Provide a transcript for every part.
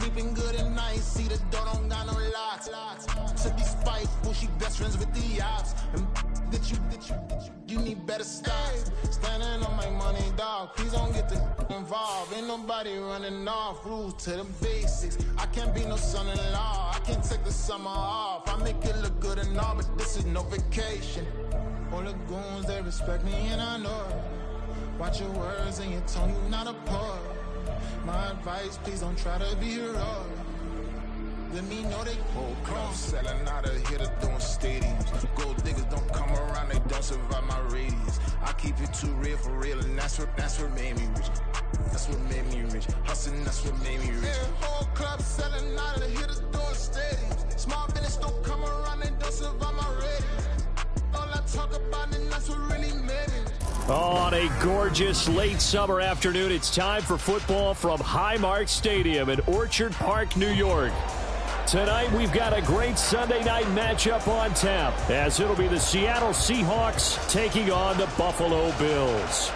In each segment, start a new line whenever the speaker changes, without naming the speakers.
sleeping good at night. See the door don't got no locks. To be spiteful, she best friends with the ops. And you need better stop. Standing on my money, dog. Please don't get involved. Ain't nobody running off. Rules to the basics. I can't be no son-in-law. I can't take the summer off. I make it look good and all, but this is no vacation. All the goons, they respect me and I know it. Watch your words and your tone, you not a poet. My advice, please don't try to be heroic. Let me know they whole club selling out of here to doing stadiums. Gold diggers don't come around, they don't survive my radius. I keep it too real for real, and that's what made me rich. That's what made me rich. Hustling, that's what made me rich. Yeah, whole club selling out of here to doing stadiums. Small business don't come around, they don't survive my radius. All I talk about, and that's what really made me.
On a gorgeous late summer afternoon, it's time for football from Highmark Stadium in Orchard Park, New York. Tonight, we've got a great Sunday night matchup on tap, as it'll be the Seattle Seahawks taking on the Buffalo Bills.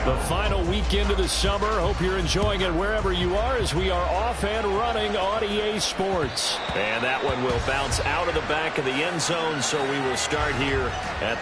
The final weekend of the summer. Hope you're enjoying it wherever you are, as we are off and running on EA Sports. And that one will bounce out of the back of the end zone, so we will start here at...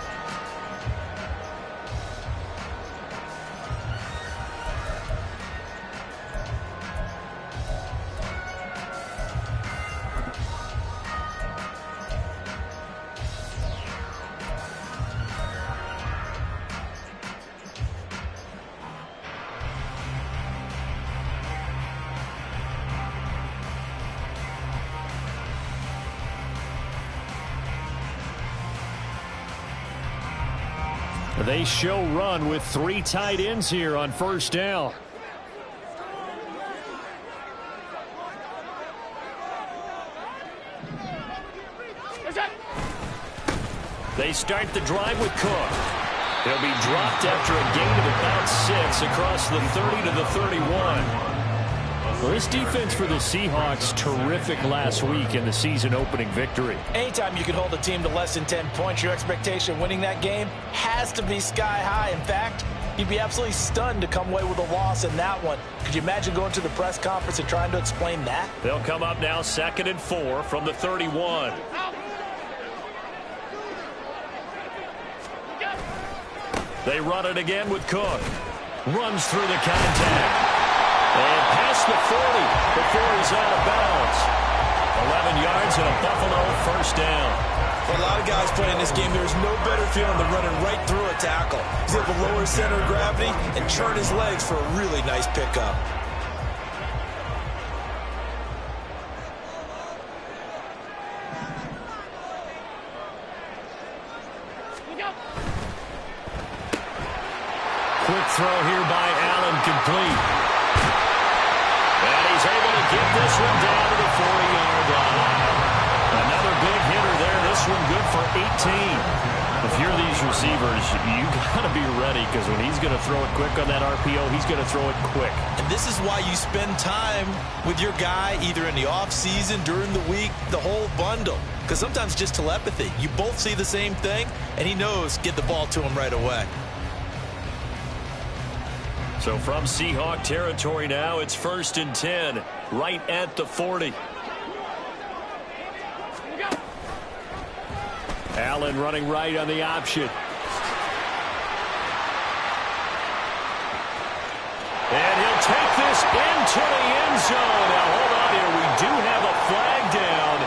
They show run with 3 tight ends here on first down. They start the drive with Cook. He'll be dropped after a gain of about 6 across the 30 to the 31. Well, this defense for the Seahawks, terrific last week in the season-opening victory.
Anytime you can hold a team to less than 10 points, your expectation winning that game has to be sky high. In fact, you'd be absolutely stunned to come away with a loss in that one. Could you imagine going to the press conference and trying to explain that?
They'll come up now 2nd and 4 from the 31. They run it again with Cook. Runs through the contact. And past the 40 before he's out of bounds. 11 yards and a Buffalo first down.
For a lot of guys playing this game, there's no better feeling than running right through a tackle. He's able to lower his center of gravity and turn his legs for a really nice pickup.
Quick throw here by Allen, complete. And he's able to get this one down to the 40-yard line. Another big hitter there. This one good for 18. If you're these receivers, you got to be ready, because when he's going to throw it quick on that RPO, he's going to throw it quick.
And this is why you spend time with your guy, either in the offseason, during the week, the whole bundle. Because sometimes just telepathy. You both see the same thing, and he knows get the ball to him right away.
So from Seahawk territory now, it's 1st and 10, right at the 40. Allen running right on the option. And he'll take this into the end zone. Now hold on here, we do have a flag down.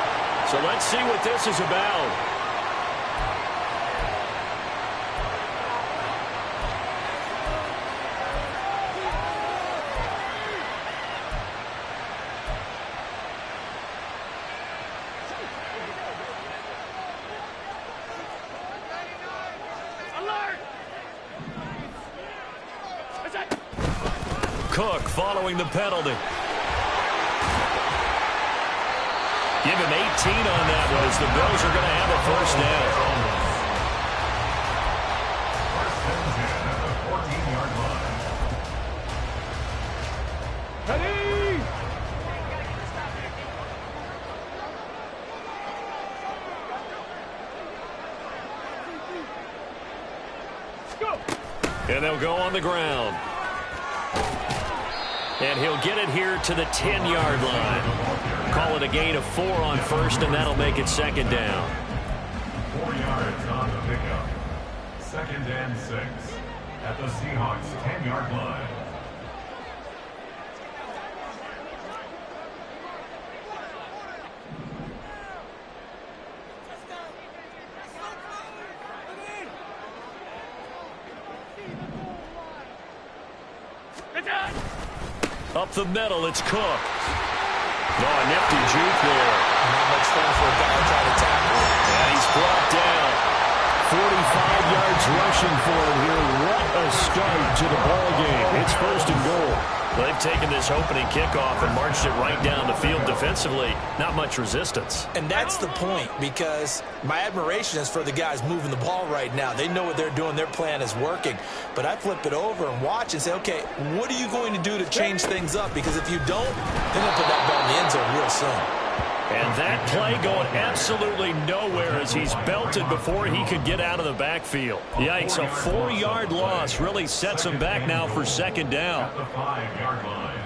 So let's see what this is about. Cook following the penalty. Give him 18 on that one, as the Bills are going to have a first down. And they'll go on the ground. And he'll get it here to the 10-yard line. Call it a gain of 4 on first, and that'll make it second down.
4 yards on the pickup. Second and 6 at the Seahawks 10-yard line.
Up the middle, it's Cook. No, a nifty juke there.
Not much fun for a guy trying to tackle.
And he's brought down. 45 yards rushing for him here. What a start to the ball game. It's first and goal. Well, they've taken this opening kickoff and marched it right down the field defensively. Not much resistance.
And that's the point, because my admiration is for the guys moving the ball right now. They know what they're doing. Their plan is working. But I flip it over and watch and say, okay, what are you going to do to change things up? Because if you don't, they're going to put that ball in the end zone real soon.
And that play going absolutely nowhere as he's belted before he could get out of the backfield. Yikes, a 4-yard loss really sets him back now for second down.
At the 5-yard line.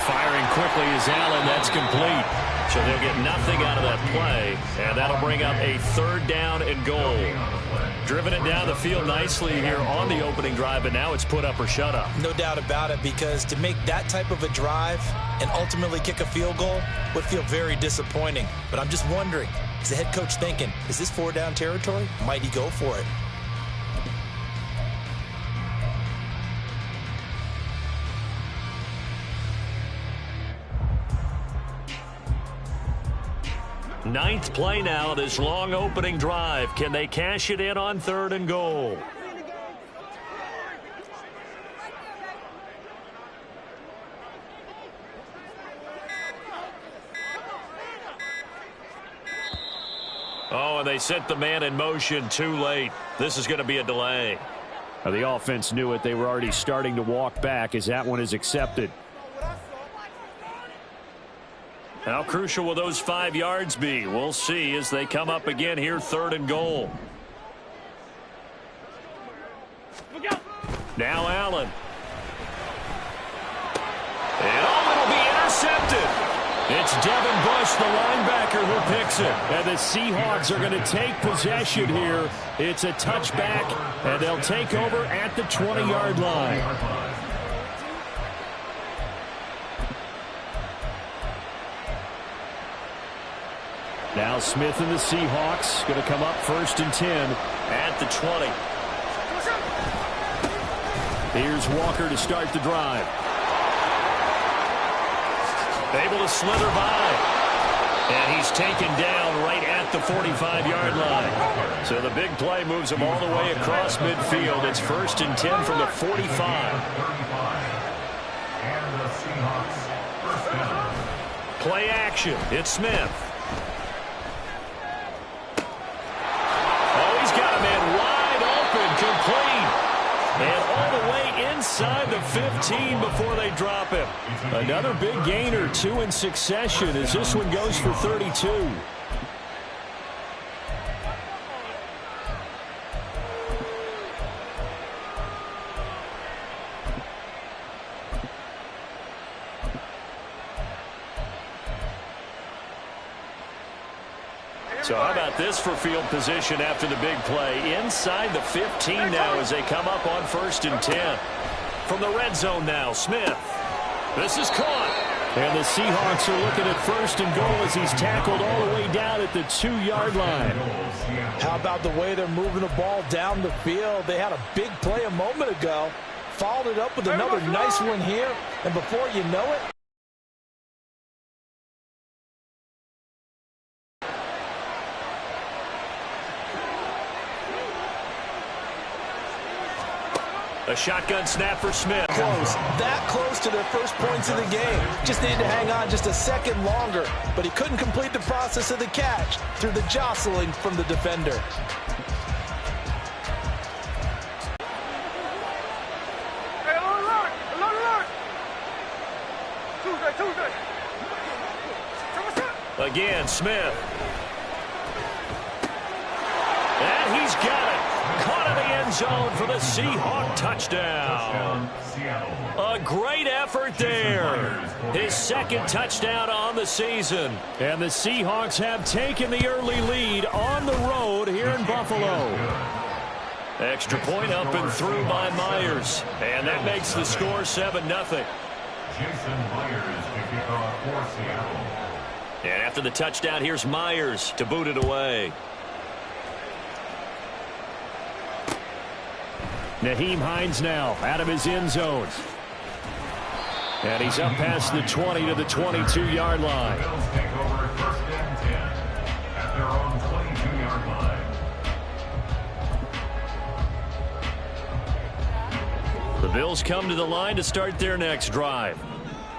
Firing quickly is Allen. That's complete. So they'll get nothing out of that play, and that'll bring up a third down and goal. Driven it down the field nicely here on the opening drive, but now it's put up or shut up.
No doubt about it, because to make that type of a drive and ultimately kick a field goal would feel very disappointing. But I'm just wondering, is the head coach thinking, is this 4-down territory? Might he go for it?
Ninth play now, this long opening drive. Can they cash it in on third and goal? Oh, and they sent the man in motion too late. This is going to be a delay. Now, the offense knew it. They were already starting to walk back as that one is accepted. How crucial will those 5 yards be? We'll see as they come up again here, third and goal. Now Allen. And it'll be intercepted. It's Devin Bush, the linebacker, who picks it. And the Seahawks are going to take possession here. It's a touchback, and they'll take over at the 20-yard line. Now Smith and the Seahawks going to come up first and 10 at the 20. Here's Walker to start the drive. Able to slither by. And he's taken down right at the 45-yard line. So the big play moves him all the way across midfield. It's first and 10 from the 45.
And the Seahawks first down.
Play action. It's Smith. Complete. And all the way inside the 15 before they drop him. Another big gainer, 2 in succession as this one goes for 32. So how about this for field position after the big play? Inside the 15 now as they come up on first and 10. From the red zone now, Smith. This is caught. And the Seahawks are looking at first and goal as he's tackled all the way down at the 2-yard line.
How about the way they're moving the ball down the field? They had a big play a moment ago. Followed it up with another nice one here. And before you know it,
A shotgun snap for Smith.
Close. That close to their first points of the game. Just needed to hang on just a second longer, but he couldn't complete the process of the catch through the jostling from the defender.
Hey, alert! Alert! Tuesday!
Again, Smith. And he's got it. Caught in the end zone for the Seahawk touchdown. A great effort there. His second touchdown on the season. And the Seahawks have taken the early lead on the road here in Buffalo. Extra point up and through by Myers. And that makes the score 7-0.
Jason Myers to kick off for Seattle.
And after the touchdown, here's Myers to boot it away. Nyheim Hines now out of his end zone. And he's up past the 20 to the 22-yard line.
The Bills take over at 1st and 10 at their own 22-yard line.
The Bills come to the line to start their next drive.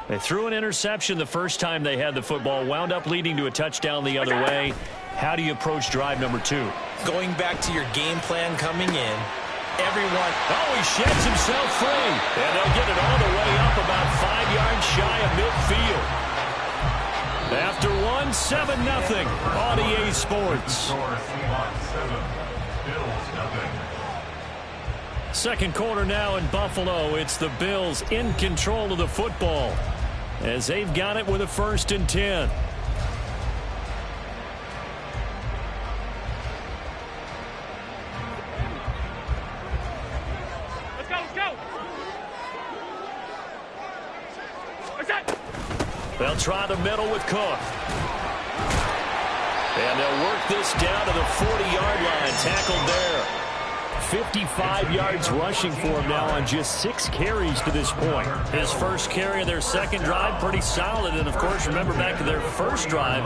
They threw an interception the first time they had the football, wound up leading to a touchdown the other way. How do you approach drive number 2?
Going back to your game plan coming in, everyone...
Oh, he sheds himself free. And they'll get it all the way up about 5 yards shy of midfield. After 7-0 on EA Sports.
Score Seahawks 7, Bills 0.
Second quarter now in Buffalo. It's the Bills in control of the football as they've got it with a 1st and 10. They'll try the middle with Cook. And they'll work this down to the 40-yard line. Tackled there. 55 yards rushing for him now on just 6 carries to this point. His first carry of their second drive, pretty solid. And, of course, remember back to their first drive,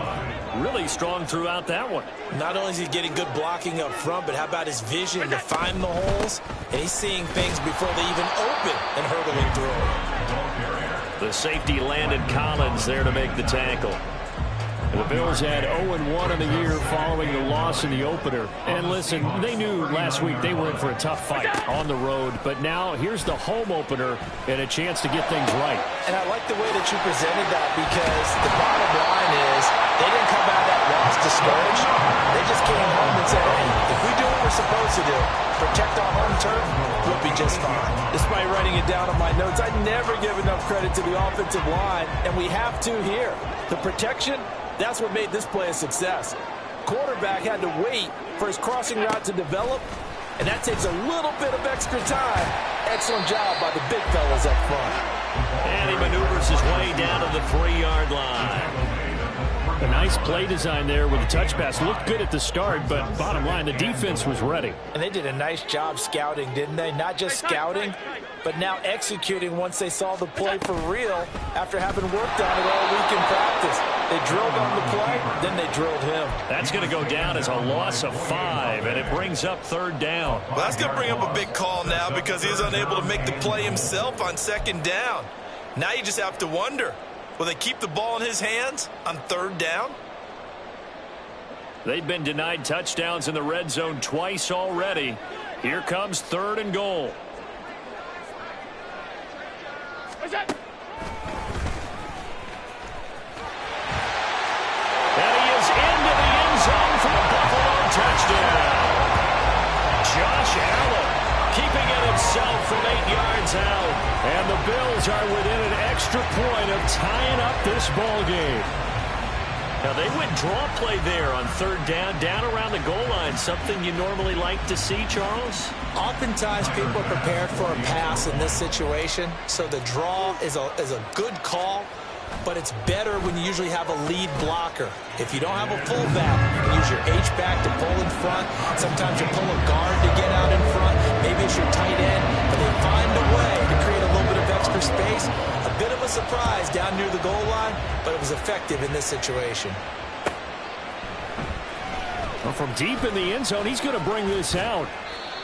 really strong throughout that one.
Not only is he getting good blocking up front, but how about his vision to find the holes? And he's seeing things before they even open and hurdling through.
The safety Landon Collins there to make the tackle. The Bills had 0-1 in the year following the loss in the opener. And listen, they knew last week they were in for a tough fight on the road. But now here's the home opener and a chance to get things right.
And I like the way that you presented that, because the bottom line is they didn't come out of that loss discouraged. They just came home and said, hey, if we do what we're supposed to do, protect our home turf, we'll be just fine. Despite writing it down on my notes, I never give enough credit to the offensive line, and we have to here. The protection, that's what made this play a success. Quarterback had to wait for his crossing route to develop, and that takes a little bit of extra time. Excellent job by the big fellas up front.
And he maneuvers his way down to the 3-yard line. A nice play design there with the touch pass. Looked good at the start, but bottom line, the defense was ready.
And they did a nice job scouting, didn't they? Not just scouting, but now executing once they saw the play for real after having worked on it all week in practice. They drilled on the play, then they drilled him.
That's going to go down as a loss of 5, and it brings up 3rd down.
Well, that's going to bring up a big call now because he was unable to make the play himself on 2nd down. Now you just have to wonder, will they keep the ball in his hands on 3rd down?
They've been denied touchdowns in the red zone twice already. Here comes 3rd and goal. And he is into the end zone for a Buffalo touchdown. Josh Allen keeping it himself from 8 yards out. And the Bills are within an extra point of tying up this ball game. Now, they went draw play there on 3rd down around the goal line. Something you normally like to see, Charles?
Oftentimes, people are prepared for a pass in this situation, so the draw is a good call, but it's better when you usually have a lead blocker. If you don't have a fullback, you can use your H-back to pull in front. Sometimes you pull a guard to get out in front. Maybe it's your tight end, but they find a way to create a little bit of extra space. A bit of a surprise down near the goal line, but it was effective in this situation.
Well, from deep in the end zone, he's going to bring this out.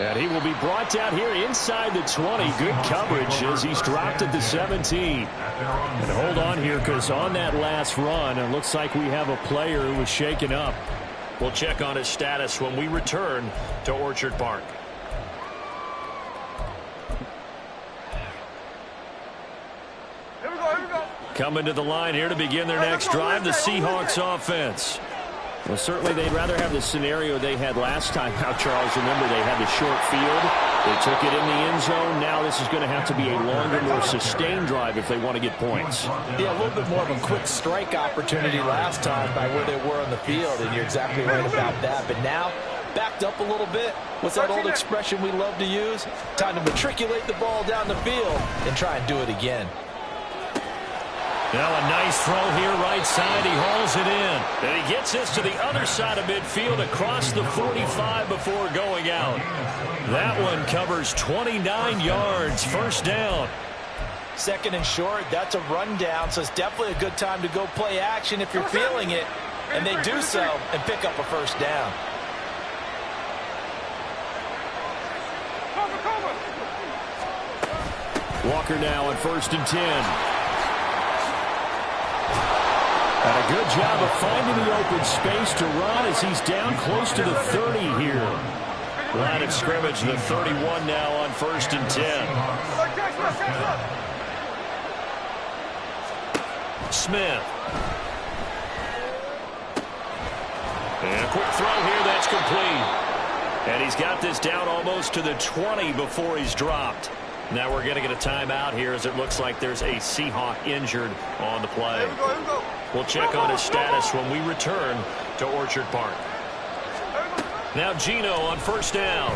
And he will be brought down here inside the 20. Good coverage as he's dropped at the 17. And hold on here, because on that last run, it looks like we have a player who was shaken up. We'll check on his status when we return to Orchard Park.
Here we go, here we go.
Coming to the line here to begin their next drive, the Seahawks offense. Well, certainly they'd rather have the scenario they had last time out, Charles. Remember, they had the short field. They took it in the end zone. Now this is going to have to be a longer, more sustained drive if they want to get points.
Yeah, a little bit more of a quick strike opportunity last time by where they were on the field, and you're exactly right about that. But now, backed up a little bit. What's that old expression we love to use? Time to matriculate the ball down the field and try and do it again.
Now a nice throw here right side. He hauls it in. And he gets this to the other side of midfield across the 45 before going out. That one covers 29 yards. First down.
Second and short, that's a rundown, so it's definitely a good time to go play action if you're feeling it. And they do so and pick up a first down.
Walker now on 1st and 10. And a good job of finding the open space to run as he's down close to the 30 here. Line of scrimmage, the 31 now on 1st and 10. Smith. And a quick throw here, that's complete. And he's got this down almost to the 20 before he's dropped. Now we're going to get a timeout here as it looks like there's a Seahawk injured on the play. We'll check on his status when we return to Orchard Park. Now Geno on 1st down.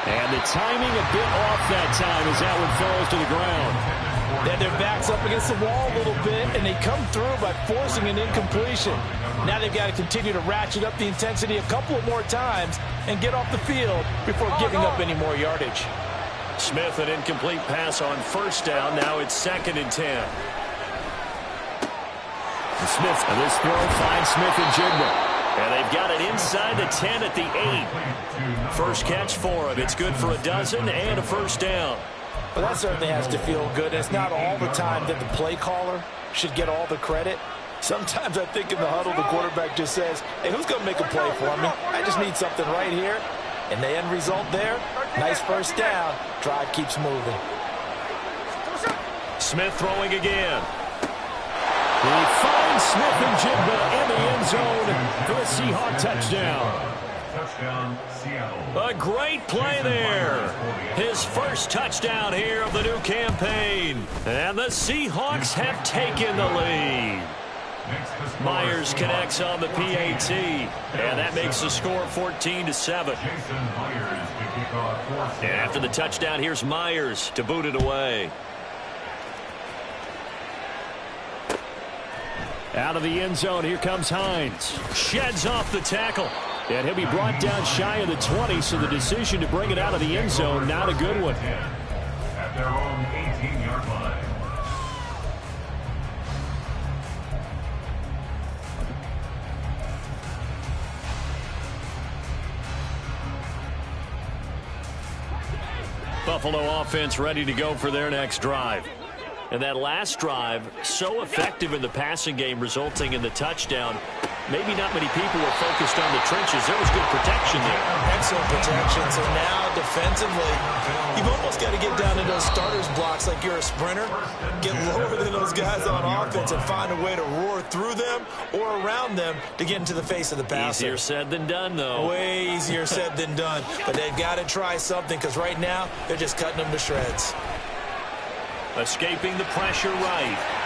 And the timing a bit off that time as that one falls to the ground.
Then their back's up against the wall a little bit, and they come through by forcing an incompletion. Now they've got to continue to ratchet up the intensity a couple of more times and get off the field before giving up any more yardage.
Smith, an incomplete pass on 1st down. Now it's 2nd and 10. Smith, and this throw finds Smith and Jigba. And they've got it inside the 10 at the 8. First catch for him. It's good for a dozen and a first down.
Well, that certainly has to feel good. It's not all the time that the play caller should get all the credit. Sometimes I think in the huddle, the quarterback just says, hey, who's going to make a play for me? I just need something right here. And the end result there, nice first down. Drive keeps moving.
Smith throwing again. He finds Smith and Jigba in the end zone for a Seahawk touchdown.
Touchdown, Seattle.
A great play there. His first touchdown here of the new campaign. And the Seahawks have taken the lead. Myers connects on the PAT, and that makes the score 14-7. And after the touchdown, here's Myers to boot it away. Out of the end zone, here comes Hines. Sheds off the tackle. And he'll be brought down shy of the 20, so the decision to bring it out of the end zone, not a good one.
At their own 18-yard line.
Buffalo offense ready to go for their next drive. And that last drive, so effective in the passing game, resulting in the touchdown. Maybe not many people were focused on the trenches. There was good protection there.
Excellent protection. So now, defensively, you've almost got to get down to those starters blocks like you're a sprinter. Get lower than those guys on offense and find a way to roar through them or around them to get into the face of the passer.
Easier said than done, though.
Way easier said than done. But they've got to try something because right now, they're just cutting them to shreds.
Escaping the pressure right.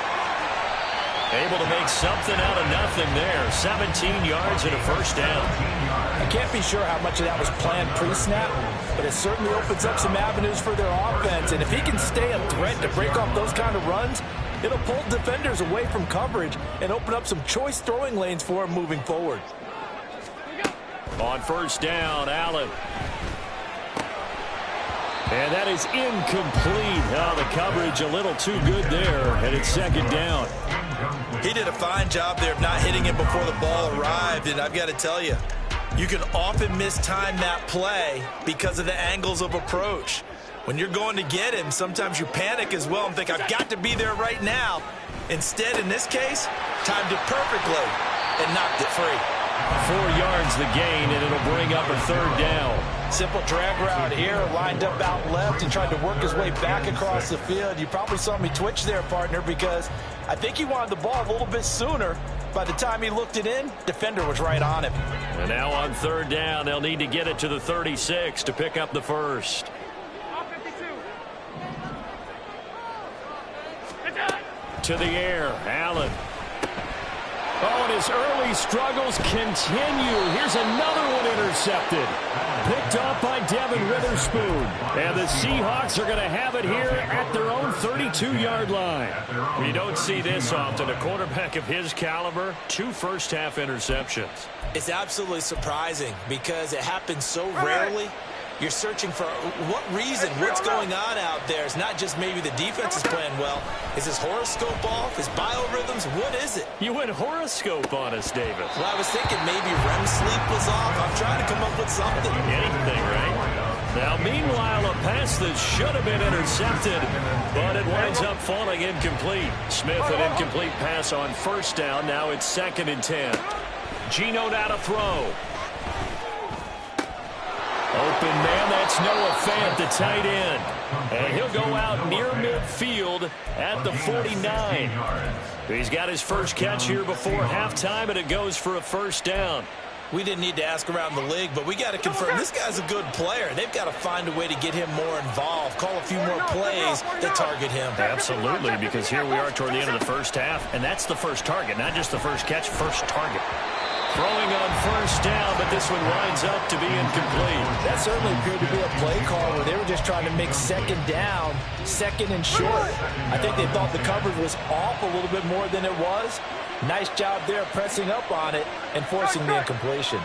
Able to make something out of nothing there. 17 yards and a first down.
I can't be sure how much of that was planned pre-snap, but it certainly opens up some avenues for their offense. And if he can stay a threat to break off those kind of runs, it'll pull defenders away from coverage and open up some choice throwing lanes for him moving forward.
On first down, Allen. And that is incomplete. Oh, the coverage a little too good there, and it's second down.
He did a fine job there of not hitting him before the ball arrived, and I've got to tell you, You can often mistime that play because of the angles of approach. When you're going to get him, sometimes you panic as well and think, I've got to be there right now. Instead, in this case, timed it perfectly and knocked it free.
4 yards the gain, and it'll bring up a third down.
Simple drag route here, lined up out left and tried to work his way back across the field. You probably saw me twitch there, partner, because I think he wanted the ball a little bit sooner. By the time he looked it in, defender was right on him.
And now on third down, they'll need to get it to the 36 to pick up the first. To the air, Allen. Oh, and his early struggles continue. Here's another one intercepted. Picked off by Devin Witherspoon. And the Seahawks are going to have it here at their own 32-yard line. We don't see this often. A quarterback of his caliber, 2 first-half interceptions.
It's absolutely surprising because it happens so rarely. You're searching for what reason, what's going on out there. It's not just maybe the defense is playing well. Is his horoscope off? His biorhythms? What is it?
You went horoscope on us, David.
Well, I was thinking maybe REM sleep was off. I'm trying to come up with something.
Anything, right? Now, meanwhile, a pass that should have been intercepted, but it winds up falling incomplete. Smith, an incomplete pass on first down. Now it's 2nd and 10. Geno now to throw. Open man, that's Noah Fant, the tight end. And he'll go out near midfield at the 49. He's got his first catch here before halftime, and it goes for a first down.
We didn't need to ask around the league, but we got to confirm this guy's a good player. They've got to find a way to get him more involved, call a few more plays that target him.
Absolutely, because here we are toward the end of the first half, and that's the first target, not just the first catch, first target. Throwing on first down, but this one winds up to be incomplete.
That certainly appeared to be a play call where they were just trying to make second down, second and short. I think they thought the coverage was off a little bit more than it was. Nice job there pressing up on it and forcing the incompletion.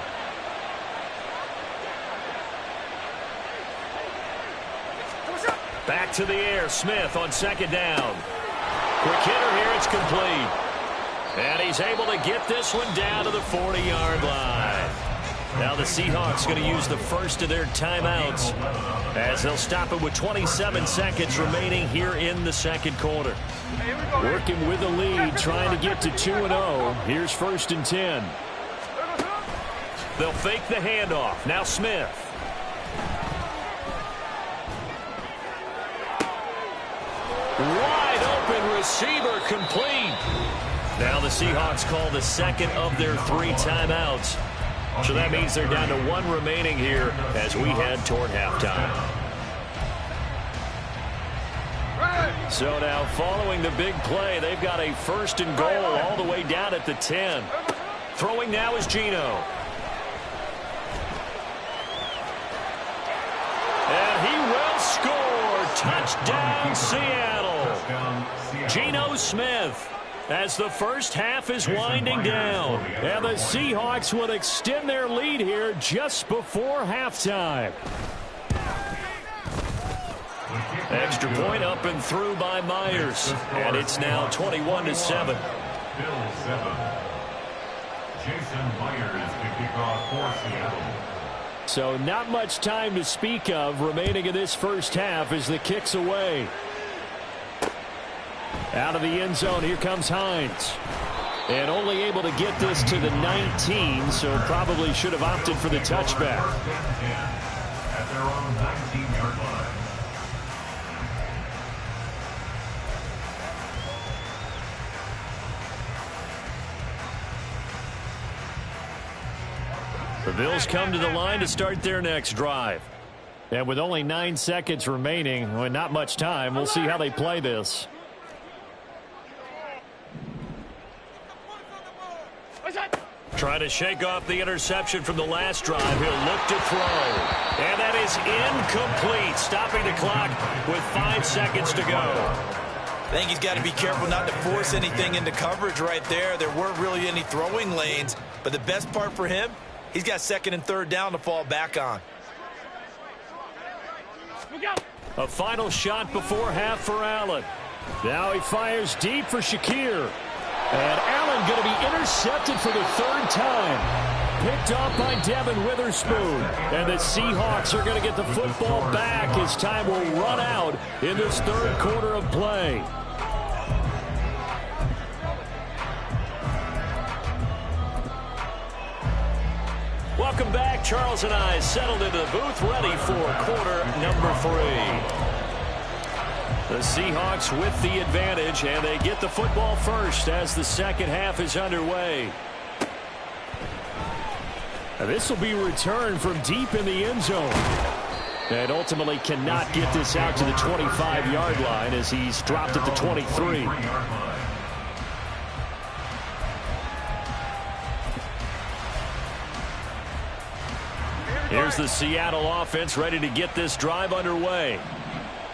Back to the air, Smith on second down. Quick hitter here, it's complete. And he's able to get this one down to the 40-yard line. Now the Seahawks going to use the first of their timeouts as they'll stop it with 27 seconds remaining here in the second quarter. Working with the lead, trying to get to 2-0. Here's 1st and 10. They'll fake the handoff. Now Smith. Wide open receiver complete. Now the Seahawks call the second of their 3 timeouts. So that means they're down to 1 remaining here as we head toward halftime. So now following the big play, they've got a 1st and goal all the way down at the 10. Throwing now is Geno. And he will score. Touchdown, Seattle. Geno Smith. As the first half is winding down. And the Seahawks will extend their lead here just before halftime. Extra point up and through by Myers. And it's now 21-7.
Bill 7. Jason Myers to kick off for Seattle.
So not much time to speak of remaining in this first half as the kick's away. Out of the end zone, here comes Hines. And only able to get this to the 19, so probably should have opted for the touchback.
At their own 19-yard line.
The Bills come to the line to start their next drive. And with only 9 seconds remaining, well, not much time, we'll see how they play this. Try to shake off the interception from the last drive. He'll look to throw. And that is incomplete, stopping the clock with 5 seconds to go.
I think he's got to be careful not to force anything into coverage right there. There weren't really any throwing lanes. But the best part for him, he's got 2nd and 3rd down to fall back on.
A final shot before half for Allen. Now he fires deep for Shakir. And Allen going to be intercepted for the 3rd time. picked off by Devin Witherspoon. And the Seahawks are going to get the football back as time will run out in this third quarter of play. Welcome back. Charles and I settled into the booth, ready for quarter number 3. The Seahawks with the advantage, and they get the football first as the second half is underway. Now this will be returned from deep in the end zone. And ultimately cannot get this out to the 25-yard line as he's dropped at the 23. Here's the Seattle offense ready to get this drive underway.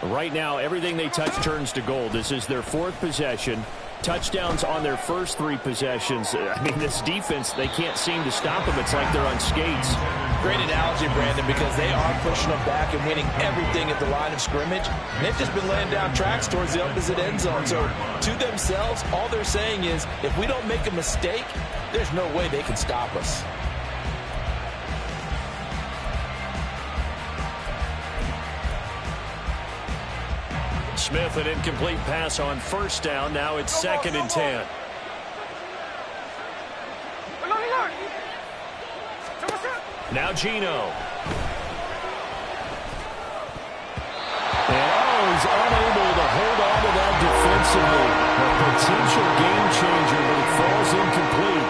Right now, everything they touch turns to gold. This is their 4th possession. Touchdowns on their first 3 possessions. I mean, this defense, they can't seem to stop them. It's like they're on skates.
Great analogy, Brandon, because they are pushing them back and winning everything at the line of scrimmage. And they've just been laying down tracks towards the opposite end zone. So to themselves, all they're saying is, if we don't make a mistake, there's no way they can stop us.
Smith, an incomplete pass on first down. Now it's 2nd and 10. Now Geno. And he's unable to hold on to that defensively. A potential game changer, but it falls incomplete.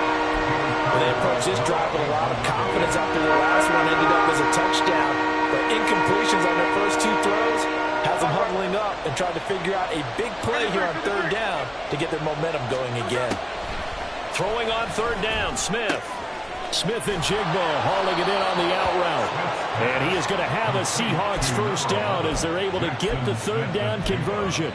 Well, they approach this drive with a lot of confidence after the last one ended up as a touchdown. But incompletions on their first 2 throws has them huddling up and trying to figure out a big play here on 3rd down to get their momentum going again.
Throwing on 3rd down, Smith. Smith and Jigbo hauling it in on the out route. And he is going to have a Seahawks first down as they're able to get the 3rd down conversion.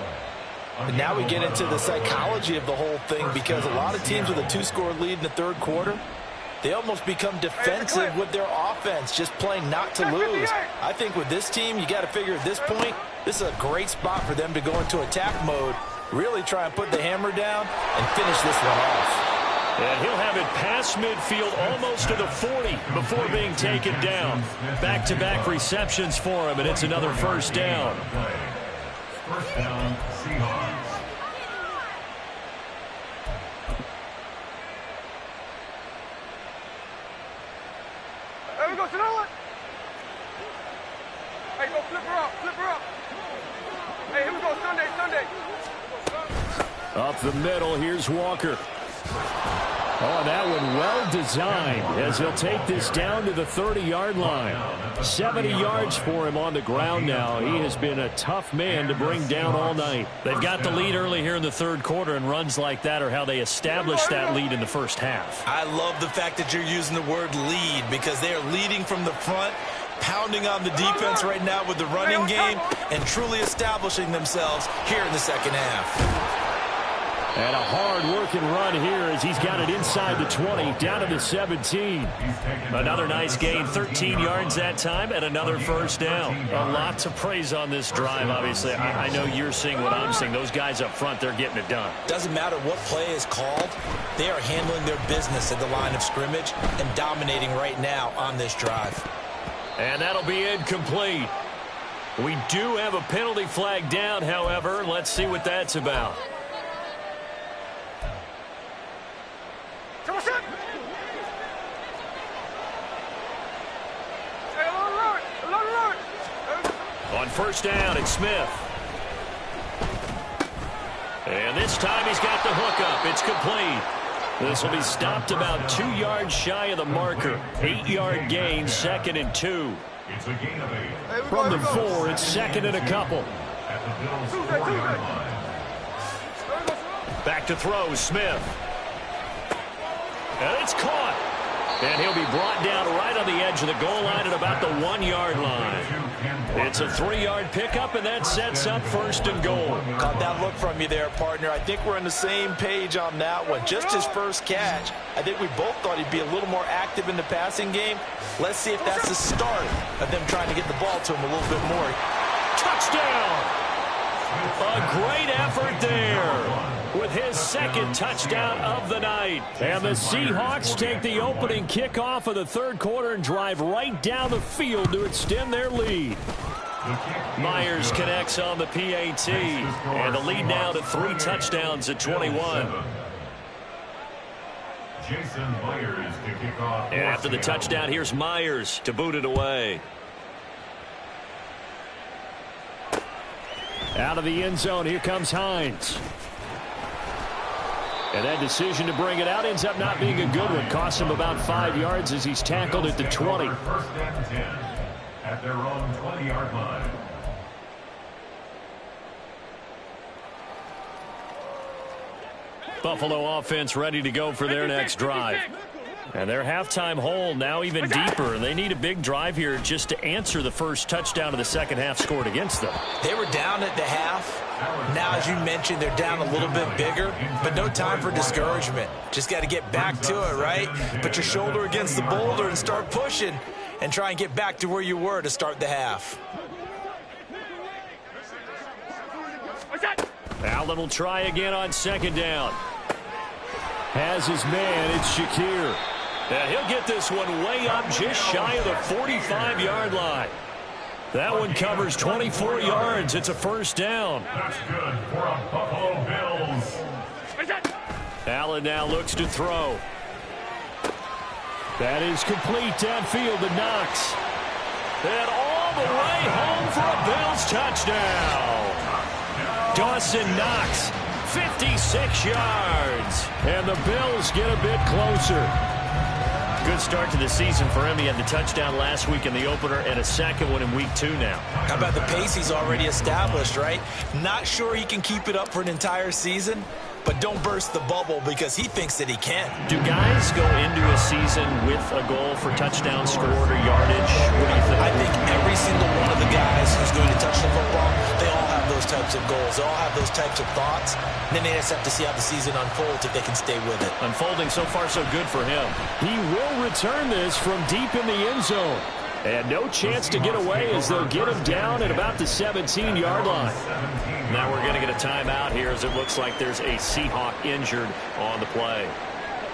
And now we get into the psychology of the whole thing, because a lot of teams with a 2-score lead in the 3rd quarter, they almost become defensive with their offense, just playing not to lose. I think with this team, you got to figure at this point, this is a great spot for them to go into attack mode, really try and put the hammer down and finish this one off.
And he'll have it past midfield almost to the 40 before being taken down. Back-to-back receptions for him, and it's another first down.
First down, Seahawks.
There we go, Sonoma. Hey, go flip her up, flip her up. Hey, here we go, Sunday, Sunday.
Up the middle, here's Walker. Oh, that one well designed as he'll take this down to the 30-yard line. 70 yards for him on the ground now. He has been a tough man to bring down all night. They've got the lead early here in the 3rd quarter, and runs like that are how they established that lead in the first half.
I love the fact that you're using the word lead, because they are leading from the front, pounding on the defense right now with the running game, and truly establishing themselves here in the second half.
And a hard-working run here as he's got it inside the 20, down to the 17. Another nice gain, 13 yards that time, and another first down. A lot to praise on this drive, obviously. I know you're seeing what I'm seeing. Those guys up front, they're getting it done.
Doesn't matter what play is called. They are handling their business at the line of scrimmage and dominating right now on this drive.
And that'll be incomplete. We do have a penalty flag down, however. Let's see what that's about. On first down, it's Smith. And this time he's got the hookup. It's complete. This will be stopped about 2 yards shy of the marker. 8-yard gain, 2nd and 2.
It's a gain of 8.
From the 4, it's 2nd and a couple.
At the Bills' 4-yard line.
Back to throw, Smith. And it's caught. And he'll be brought down right on the edge of the goal line at about the 1-yard line. It's a 3-yard pickup, and that sets up 1st and goal.
Caught that look from you there, partner. I think we're on the same page on that one. Just his first catch, I think we both thought he'd be a little more active in the passing game. Let's see if that's the start of them trying to get the ball to him a little bit more.
Touchdown! A great effort there. with his second touchdown of the night. And the Seahawks take the opening kickoff of the third quarter and drive right down the field to extend their lead. Myers connects on the PAT, and the lead now to 3 touchdowns at 21.
Jason Myers to kick off.
And after the touchdown, here's Myers to boot it away. Out of the end zone, here comes Hines. And that decision to bring it out ends up not being a good one. Costs him about 5 yards as he's tackled at the 20.
First and 10 at their own 20-yard line.
Buffalo offense ready to go for their next drive. And their halftime hole now even deeper. And they need a big drive here just to answer the first touchdown of the second half scored against them.
They were down at the half. Now, as you mentioned, they're down a little bit bigger, but no time for discouragement. Just got to get back to it, right? Put your shoulder against the boulder and start pushing and try and get back to where you were to start the half.
Allen will try again on second down. Has his man, it's Shakir. And he'll get this one way up just shy of the 45-yard line. That one covers 24 yards. It's a first down.
That's good for a Buffalo Bills.
Allen now looks to throw. That is complete downfield to Knox. And all the way home for a Bills touchdown. Dawson Knox, 56 yards. And the Bills get a bit closer. Good start to the season for him. He had the touchdown last week in the opener and a second one in week 2 now.
How about the pace he's already established, right? Not sure he can keep it up for an entire season, but don't burst the bubble because he thinks that he can.
Do guys go into a season with a goal for touchdown scored or yardage? What do you think?
I think every single one of the guys who's going to touch the football, they all have those types of goals. They all have those types of thoughts. And then they just have to see how the season unfolds if they can stay with it.
Unfolding so far so good for him. He will return this from deep in the end zone. And no chance to get away as they'll get him down at about the 17-yard line. Now we're going to get a timeout here as it looks like there's a Seahawk injured on the play.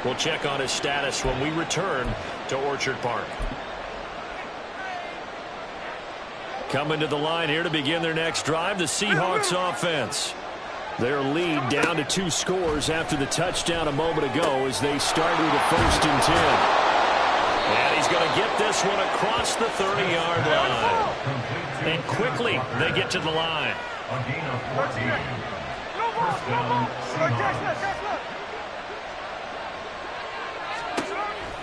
We'll check on his status when we return to Orchard Park. Coming to the line here to begin their next drive, the Seahawks offense. Their lead down to 2 scores after the touchdown a moment ago as they start with a 1st and 10. And he's going to get this one across the 30-yard line. And quickly, they get to the line.
A gain of 14. First down, Seahawks.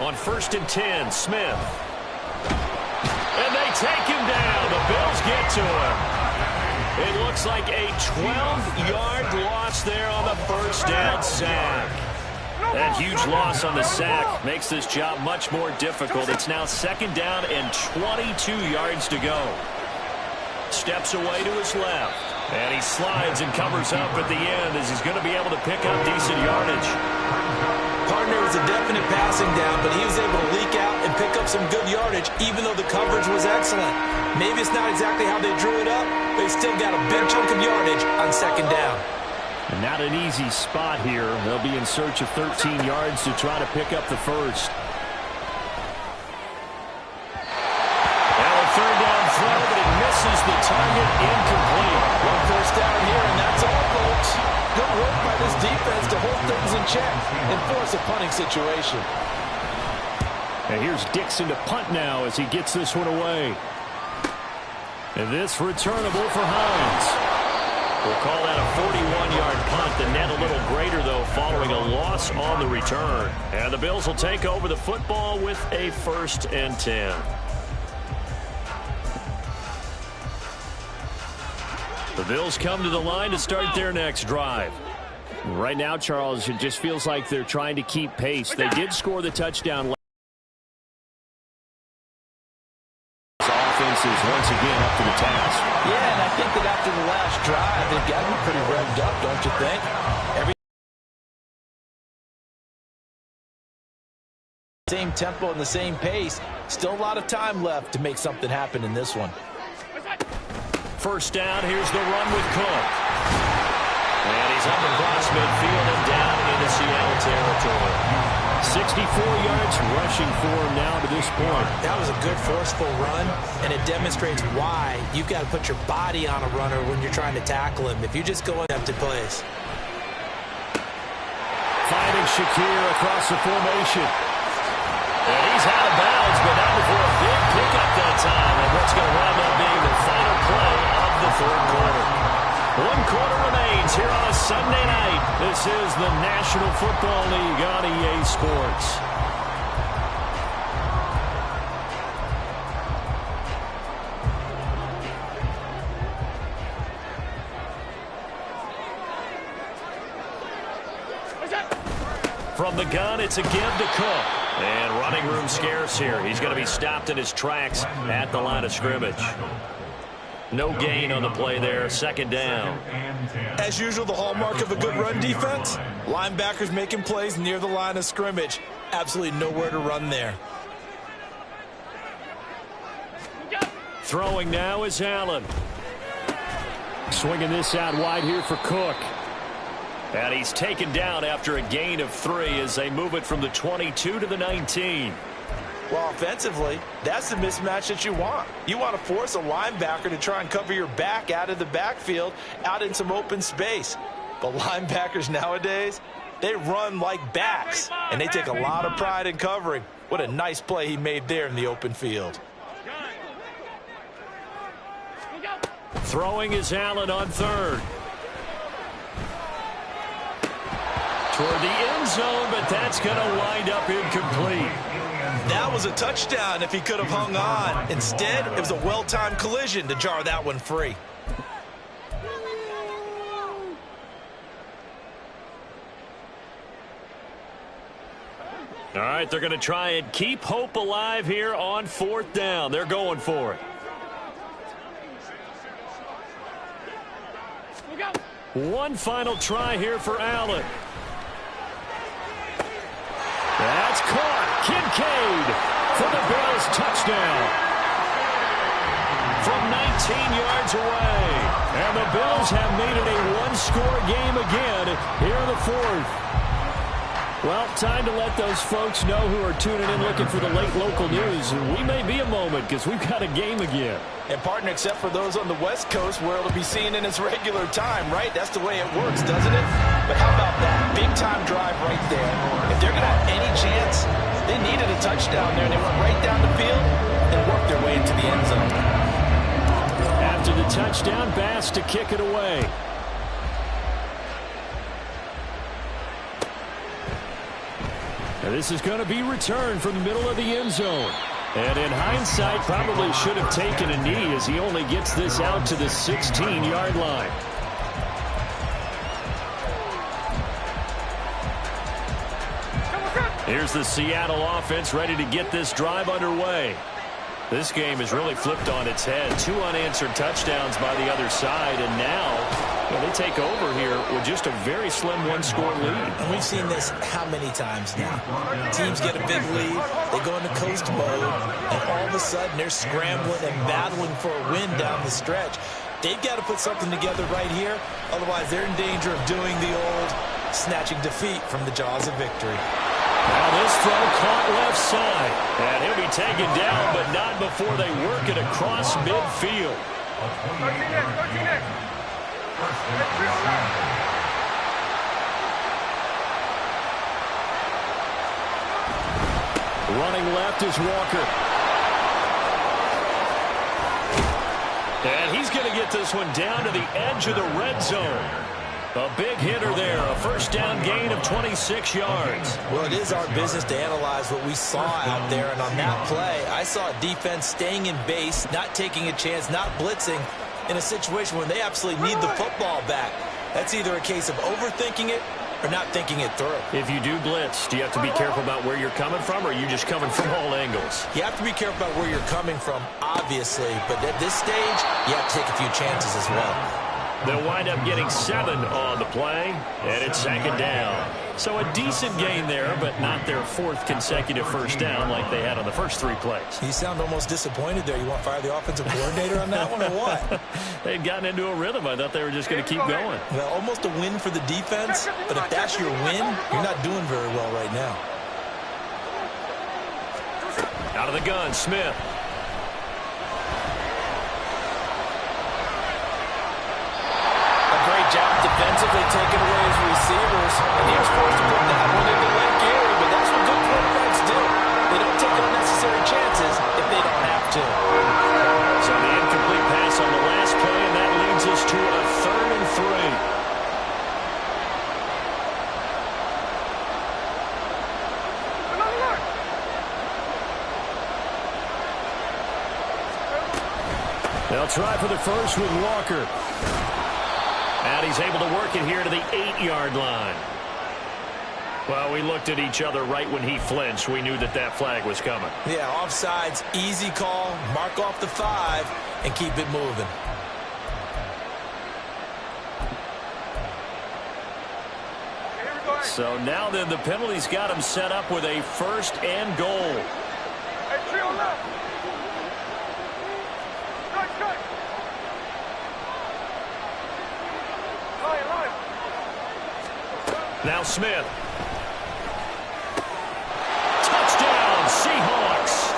On 1st and 10, Smith. And they take him down. The Bills get to him. It looks like a 12-yard loss there on the first down sack. That huge loss on the sack makes this job much more difficult. It's now 2nd down and 22 yards to go. Steps away to his left. And he slides and covers up at the end as he's going to be able to pick up decent yardage.
Partner was a definite passing down, but he was able to leak out and pick up some good yardage, even though the coverage was excellent. Maybe it's not exactly how they drew it up, but he still got a big chunk of yardage on 2nd down.
And not an easy spot here. They'll be in search of 13 yards to try to pick up the first. Now a 3rd down throw, but it misses the target, incomplete.
1 first down here, and that's all, folks. Good work by this defense to hold things in check and force a punting situation.
And here's Dixon to punt now as he gets this one away. And this returnable for Hines. We'll call that a 41-yard punt. The net a little greater, though, following a loss on the return. And the Bills will take over the football with a 1st and 10. The Bills come to the line to start their next drive. Right now, Charles, it just feels like they're trying to keep pace. They did score the touchdown. Offense is once again up to the task.
Yeah, and I think that after the last drive, they've got to be pretty revved up, don't you think? Same tempo and the same pace. Still a lot of time left to make something happen in this one.
1st down, here's the run with Cook. And he's up across midfield
territory.
64 yards rushing for him now to this point.
That was a good forceful run, and it demonstrates why you've got to put your body on a runner when you're trying to tackle him. If you just go in empty place.
Finding Shakir across the formation. And he's out of bounds, but not before a big pickup that time. And what's going to wind up being the final play of the third quarter. 1 quarter remains here on a Sunday night. This is the National Football League on EA Sports. From the gun, it's a give to Cook. And running room scarce here. He's going to be stopped in his tracks at the line of scrimmage. No gain on the play there. Second down.
As usual, the hallmark of a good run defense. Linebackers making plays near the line of scrimmage. Absolutely nowhere to run there.
Throwing now is Allen. Swinging this out wide here for Cook. And he's taken down after a gain of 3 as they move it from the 22 to the 19.
Well, offensively, that's the mismatch that you want. You want to force a linebacker to try and cover your back out of the backfield, out in some open space. But linebackers nowadays, they run like backs, and they take a lot of pride in covering. What a nice play he made there in the open field.
Throwing is Allen on third. Toward the end zone, but that's going to wind up incomplete.
That was a touchdown if he could have hung on. Instead, it was a well-timed collision to jar that one free.
All right, they're going to try and keep hope alive here on 4th down. They're going for it. One final try here for Allen. That's caught. Kincaid for the Bills touchdown. From 19 yards away. And the Bills have made it a one-score game again here in the 4th. Well, time to let those folks know who are tuning in looking for the late local news. We may be a moment because we've got a game again.
And, partner, except for those on the West Coast where it'll be seen in its regular time, right? That's the way it works, doesn't it? But how about that? Big-time drive right there. If they're going to have any chance, they needed a touchdown there. They went right down the field and worked their way into the end zone.
After the touchdown, Bass to kick it away. And this is going to be returned from the middle of the end zone. And in hindsight, probably should have taken a knee as he only gets this out to the 16-yard line. Here's the Seattle offense ready to get this drive underway. This game has really flipped on its head. 2 unanswered touchdowns by the other side, and now they take over here with just a very slim one-score lead.
And we've seen this how many times now? Teams get a big lead, they go into coast mode, and all of a sudden they're scrambling and battling for a win down the stretch. They've got to put something together right here, otherwise they're in danger of doing the old snatching defeat from the jaws of victory.
Now this throw caught left side. And he'll be taken down, but not before they work it across midfield. Running left is Walker. And he's going to get this one down to the edge of the red zone. A big hitter there, a first down gain of 26 yards.
Well, it is our business to analyze what we saw out there, and on that play, I saw a defense staying in base, not taking a chance, not blitzing in a situation when they absolutely need the football back. That's either a case of overthinking it or not thinking it through.
If you do blitz, do you have to be careful about where you're coming from, or are you just coming from all angles?
You have to be careful about where you're coming from, obviously, but at this stage, you have to take a few chances as well.
They'll wind up getting 7 on the play, and it's 2nd down. So a decent gain there, but not their 4th consecutive first down like they had on the first 3 plays.
You sound almost disappointed there. You want to fire the offensive coordinator on that one or what?
They'd gotten into a rhythm. I thought they were just going to keep going.
Well, almost a win for the defense, but if that's your win, you're not doing very well right now.
Out of the gun, Smith.
Job defensively taking away his receivers, and he was forced to put that one into Lake Erie, but that's what good quarterbacks do. They don't take unnecessary chances if they don't have to.
So the incomplete pass on the last play, and that leads us to a 3rd and 3. They'll try for the first with Walker. And he's able to work it here to the 8-yard line. Well, we looked at each other right when he flinched. We knew that that flag was coming.
Yeah, offsides, easy call, mark off the 5, and keep it moving.
So now then the penalty's got him set up with a 1st and goal.
Hey, trio left. Strike.
Now Smith. Touchdown, Seahawks.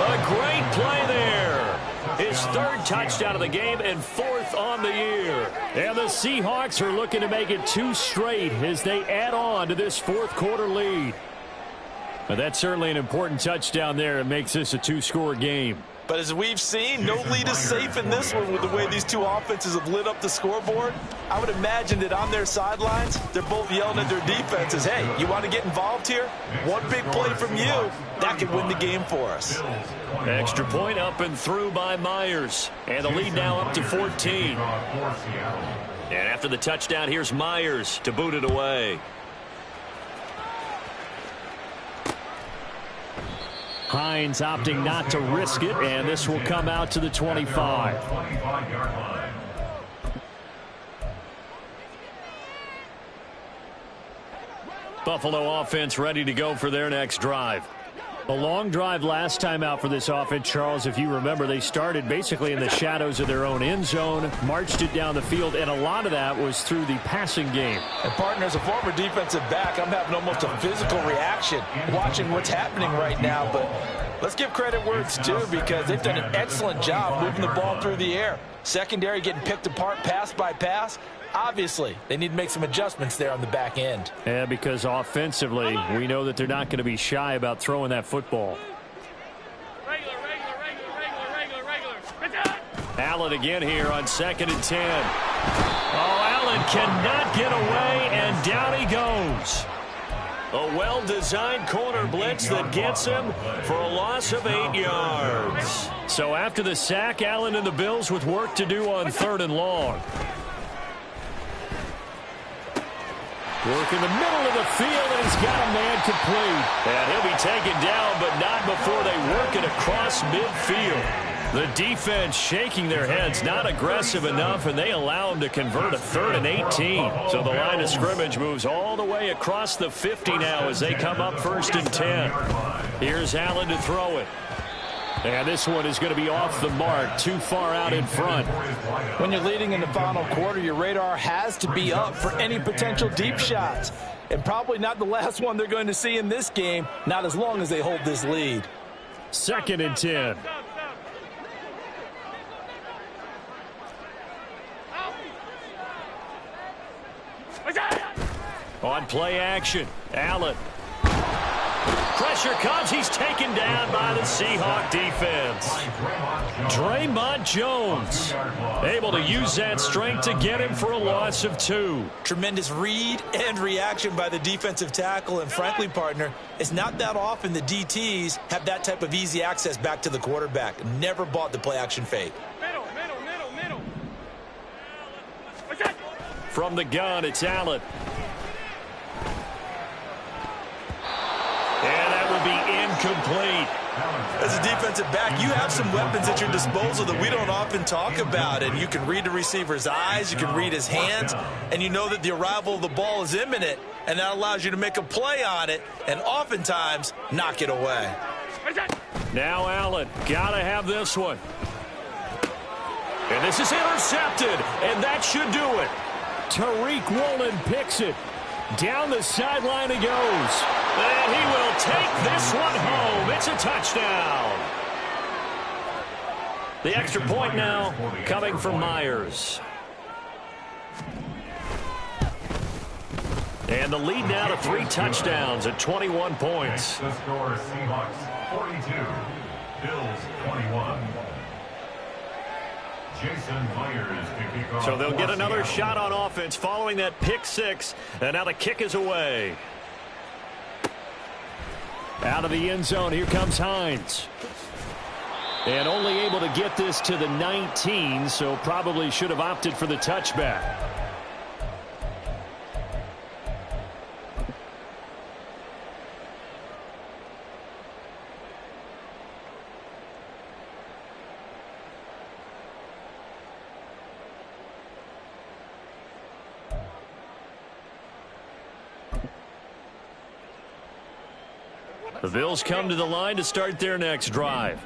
A great play there. His 3rd touchdown of the game and 4th on the year. And the Seahawks are looking to make it 2 straight as they add on to this 4th quarter lead. But that's certainly an important touchdown there. It makes this a 2-score game.
But as we've seen, no lead is safe in this one with the way these two offenses have lit up the scoreboard. I would imagine that on their sidelines, they're both yelling at their defenses, hey, you want to get involved here? One big play from you, that could win the game for us.
Extra point up and through by Myers. And the lead now up to 14. And after the touchdown, here's Myers to boot it away. Hines opting not to risk it, and this will come out to the 25. Buffalo offense ready to go for their next drive. A long drive last time out for this offense, Charles. If you remember, they started basically in the shadows of their own end zone, marched it down the field, and a lot of that was through the passing game.
And, partner, as a former defensive back, I'm having almost a physical reaction watching what's happening right now. But let's give credit where it's due because they've done an excellent job moving the ball through the air. Secondary getting picked apart pass by pass. Obviously, they need to make some adjustments there on the back end.
Yeah, because offensively, we know that they're not going to be shy about throwing that football.
Regular.
Allen again here on 2nd and 10. Oh, Allen cannot get away, and down he goes. A well-designed corner blitz that gets him for a loss of 8 yards. So after the sack, Allen and the Bills with work to do on 3rd and long. Work in the middle of the field, and he's got a man complete. And he'll be taken down, but not before they work it across midfield. The defense shaking their heads, not aggressive enough, and they allow him to convert a 3rd and 18. So the line of scrimmage moves all the way across the 50 now as they come up 1st and 10. Here's Allen to throw it. And this one is going to be off the mark, too far out in front.
When you're leading in the final quarter, your radar has to be up for any potential deep shots. And probably not the last one they're going to see in this game, not as long as they hold this lead.
2nd and 10. On play action, Allen. Pressure comes. He's taken down by the Seahawk defense. Draymond Jones able to use that strength to get him for a loss of 2.
Tremendous read and reaction by the defensive tackle. And frankly, partner, it's not that often the DTs have that type of easy access back to the quarterback. Never bought the play action fake.
Middle.
From the gun, it's Allen. And that will be incomplete.
As a defensive back, you have some weapons at your disposal that we don't often talk about. And you can read the receiver's eyes, you can read his hands, and you know that the arrival of the ball is imminent, and that allows you to make a play on it and oftentimes knock it away.
Now Allen, gotta have this one. And this is intercepted, and that should do it. Tariq Woolen picks it. Down the sideline he goes. And he will take this one home. It's a touchdown. The extra point now coming from Myers. And the lead now to 3 touchdowns at 21 points.
The score, Seahawks 42, Bills 21. Jason Myers to kick off.
So they'll get another shot on offense following that pick 6. And now the kick is away. Out of the end zone, here comes Hines. And only able to get this to the 19, so probably should have opted for the touchback. The Bills come to the line to start their next drive.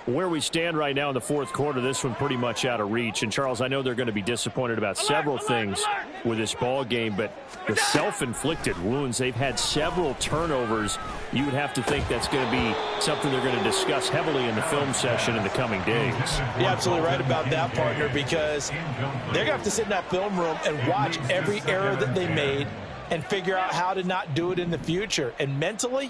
Where we stand right now in the fourth quarter, this one pretty much out of reach. And, Charles, I know they're going to be disappointed about several things with this ball game, but the self-inflicted wounds, they've had several turnovers. You would have to think that's going to be something they're going to discuss heavily in the film session in the coming days.
You're absolutely right about that, partner, because they're going to have to sit in that film room and watch every error that they made and figure out how to not do it in the future. And mentally,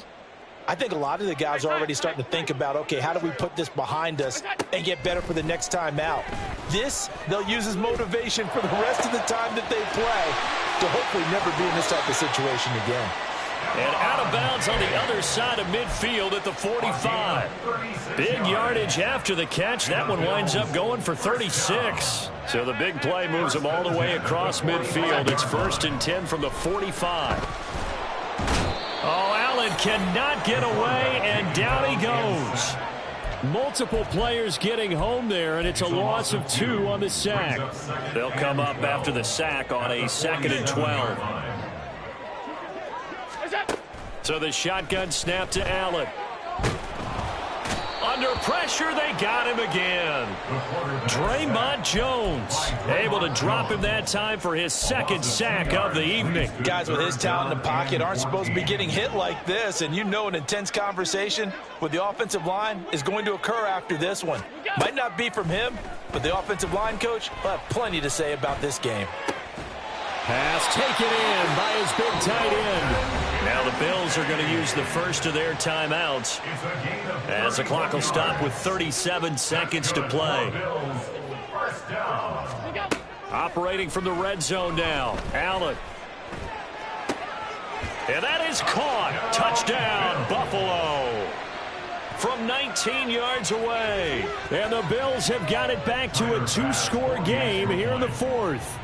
I think a lot of the guys are already starting to think about, okay, how do we put this behind us and get better for the next time out? This, they'll use as motivation for the rest of the time that they play to hopefully never be in this type of situation again.
And out of bounds on the other side of midfield at the 45. Big yardage after the catch. That one winds up going for 36. So the big play moves them all the way across midfield. It's 1st and 10 from the 45. Oh, Allen cannot get away, and down he goes. Multiple players getting home there, and it's a loss of 2 on the sack. They'll come up after the sack on a 2nd and 12. So the shotgun snap to Allen. Under pressure, they got him again. Draymond Jones able to drop him that time for his 2nd sack of the evening.
Guys with his talent in the pocket aren't supposed to be getting hit like this, and you know an intense conversation with the offensive line is going to occur after this one. Might not be from him, but the offensive line coach will have plenty to say about this game.
Pass taken in by his big tight end. Now the Bills are going to use the first of their timeouts as the clock will stop with 37 seconds to play. Operating from the red zone now, Allen. And that is caught. Touchdown, Buffalo. From 19 yards away. And the Bills have got it back to a 2-score game here in the 4th.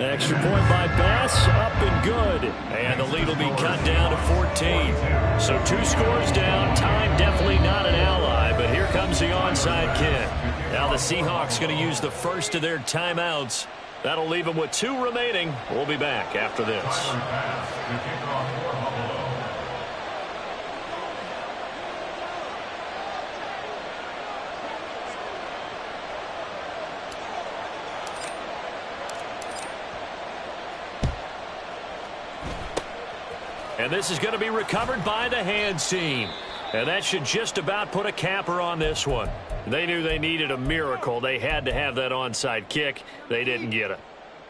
Extra point by Bass, up and good. And the lead will be cut down to 14. So 2 scores down. Time definitely not an ally, but here comes the onside kick. Now the Seahawks going to use the first of their timeouts. That'll leave them with 2 remaining. We'll be back after this. And this is going to be recovered by the hands team. And that should just about put a capper on this one. They knew they needed a miracle. They had to have that onside kick. They didn't get it.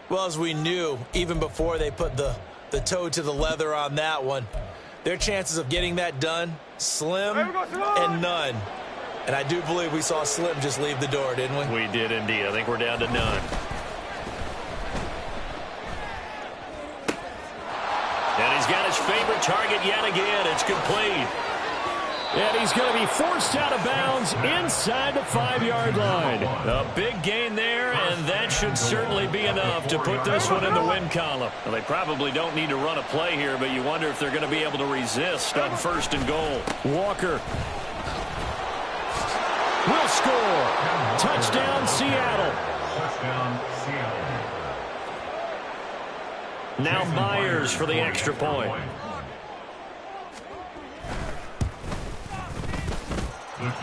Well, as we knew, even before they put the toe to the leather on that one, their chances of getting that done, slim and none. And I do believe we saw Slim just leave the door, didn't we?
We did indeed. I think we're down to none. And he's got his favorite target yet again. It's complete. And he's going to be forced out of bounds inside the 5-yard line. A big gain there, and that should certainly be enough to put this one in the win column. Well, they probably don't need to run a play here, but you wonder if they're going to be able to resist on 1st and goal. Walker will score. Touchdown, Seattle.
Touchdown, Seattle.
Now Myers for the extra point.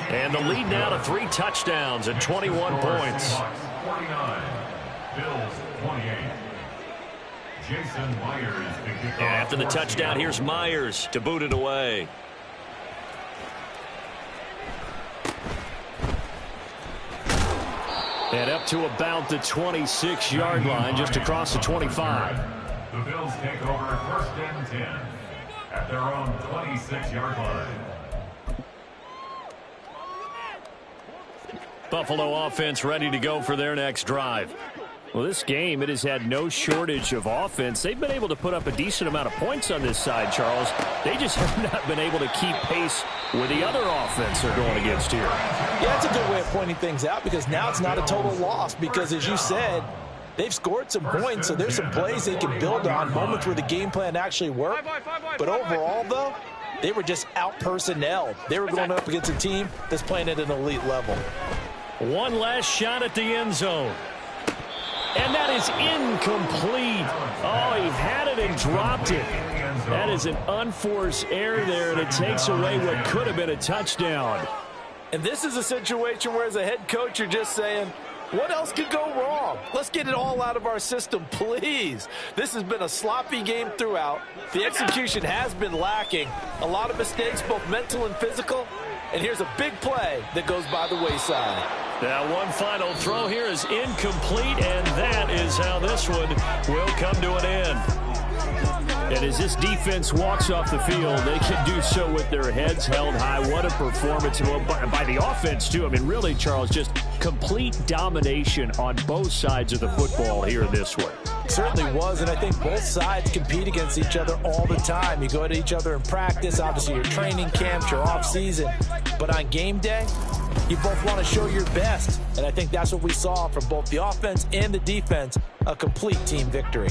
And the lead now to 3 touchdowns and 21 points.
49, Bills 28. Jason Myers.
And after the touchdown, here's Myers to boot it away. And up to about the 26-yard line, just across the 25.
The Bills take over 1st and 10 at their own 26-yard line.
Buffalo offense ready to go for their next drive. Well, this game, it has had no shortage of offense. They've been able to put up a decent amount of points on this side, Charles. They just have not been able to keep pace with the other offense they're going against here.
Yeah, that's a good way of pointing things out, because now it's not a total loss, because as you said, they've scored some points, so there's some plays they can build on, moments where the game plan actually worked. But overall, though, they were just out-personnelled. They were going up against a team that's playing at an elite level.
One last shot at the end zone. And that is incomplete. Oh, he had it and dropped it. That is an unforced error there, and it takes away what could have been a touchdown.
And this is a situation where, as a head coach, you're just saying, what else could go wrong? Let's get it all out of our system, please. This has been a sloppy game throughout. The execution has been lacking. A lot of mistakes, both mental and physical. And here's a big play that goes by the wayside.
Now one final throw here is incomplete, and that is how this one will come to an end. And as this defense walks off the field, they can do so with their heads held high. What a performance by the offense, too. I mean, really, Charles, just complete domination on both sides of the football here in this one.
Certainly was, and I think both sides compete against each other all the time. You go to each other in practice, obviously your training camps, your off-season. But on game day, you both want to show your best. And I think that's what we saw from both the offense and the defense, a complete team victory.